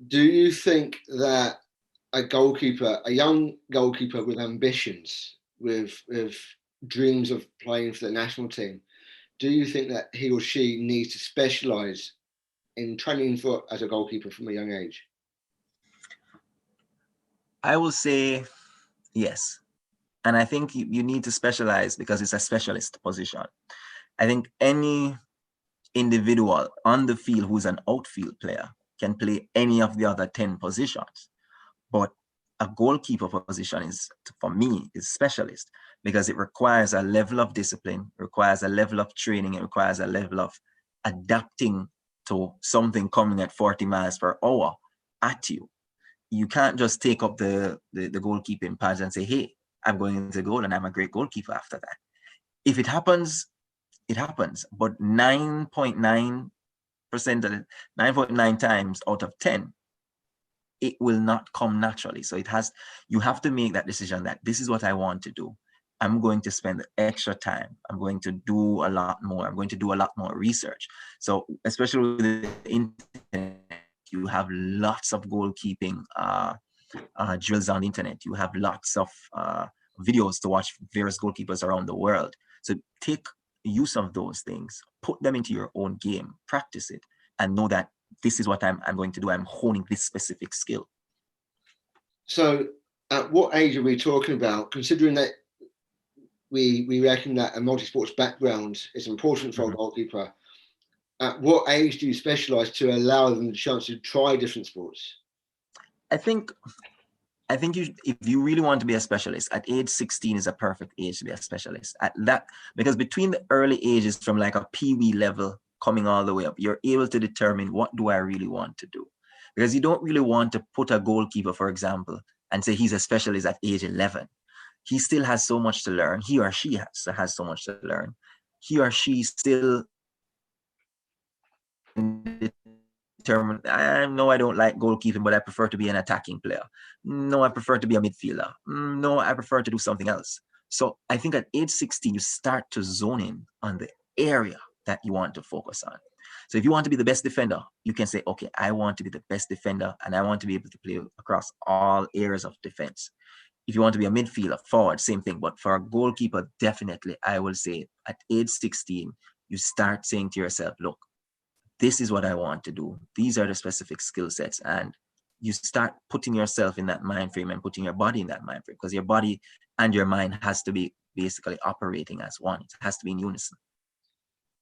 Do you think that a goalkeeper, a young goalkeeper with ambitions, with dreams of playing for the national team, do you think that he or she needs to specialise in training for as a goalkeeper from a young age? I will say yes. And I think you need to specialize because it's a specialist position. I think any individual on the field who's an outfield player can play any of the other 10 positions. But a goalkeeper position is, for me, is specialist because it requires a level of discipline, requires a level of training, it requires a level of adapting to something coming at 40 miles per hour at you. You can't just take up the goalkeeping pads and say, hey, I'm going into goal and I'm a great goalkeeper after that. If it happens, it happens. But 9.9% of it, 9.9 times out of 10, it will not come naturally. So you have to make that decision that this is what I want to do. I'm going to spend extra time. I'm going to do a lot more. I'm going to do a lot more research. So especially with the internet, you have lots of goalkeeping drills on the internet. You have lots of videos to watch various goalkeepers around the world. So take use of those things, put them into your own game, practice it, and know that this is what I'm going to do. I'm honing this specific skill. So at what age are we talking about, considering that we reckon that a multi-sports background is important for a goalkeeper? At what age do you specialise to allow them the chance to try different sports? I think if you really want to be a specialist, at age 16 is a perfect age to be a specialist. At that, because between the early ages from like a pee-wee level coming all the way up, you're able to determine what do I really want to do. Because you don't really want to put a goalkeeper, for example, and say he's a specialist at age 11. He still has so much to learn. He or she has so much to learn. He or she still determine, no, I don't like goalkeeping, but I prefer to be an attacking player. No, I prefer to be a midfielder. No, I prefer to do something else. So I think at age 16, you start to zone in on the area that you want to focus on. So if you want to be the best defender, you can say, okay, I want to be the best defender and I want to be able to play across all areas of defense. If you want to be a midfielder, forward, same thing. But for a goalkeeper, definitely, I will say at age 16, you start saying to yourself, look, this is what I want to do. These are the specific skill sets. And you start putting yourself in that mind frame and putting your body in that mind frame, because your body and your mind has to be basically operating as one. It has to be in unison.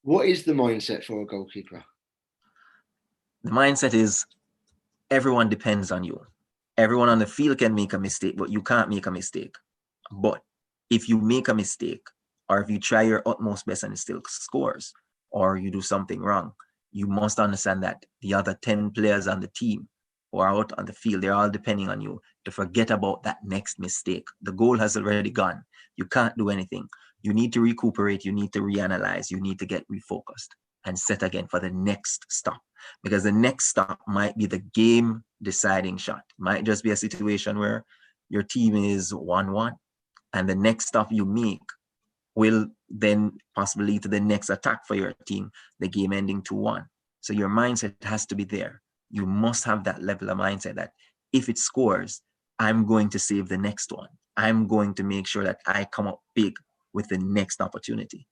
What is the mindset for a goalkeeper? The mindset is everyone depends on you. Everyone on the field can make a mistake, but you can't make a mistake. But if you make a mistake, or if you try your utmost best and it still scores, or you do something wrong, you must understand that the other 10 players on the team who are out on the field, they're all depending on you to forget about that next mistake. The goal has already gone. You can't do anything. You need to recuperate. You need to reanalyze. You need to get refocused and set again for the next stop. Because the next stop might be the game deciding shot. It might just be a situation where your team is 1-1 and the next stop you make will then possibly lead to the next attack for your team, the game ending 2-1. So your mindset has to be there. You must have that level of mindset that if it scores, I'm going to save the next one. I'm going to make sure that I come up big with the next opportunity.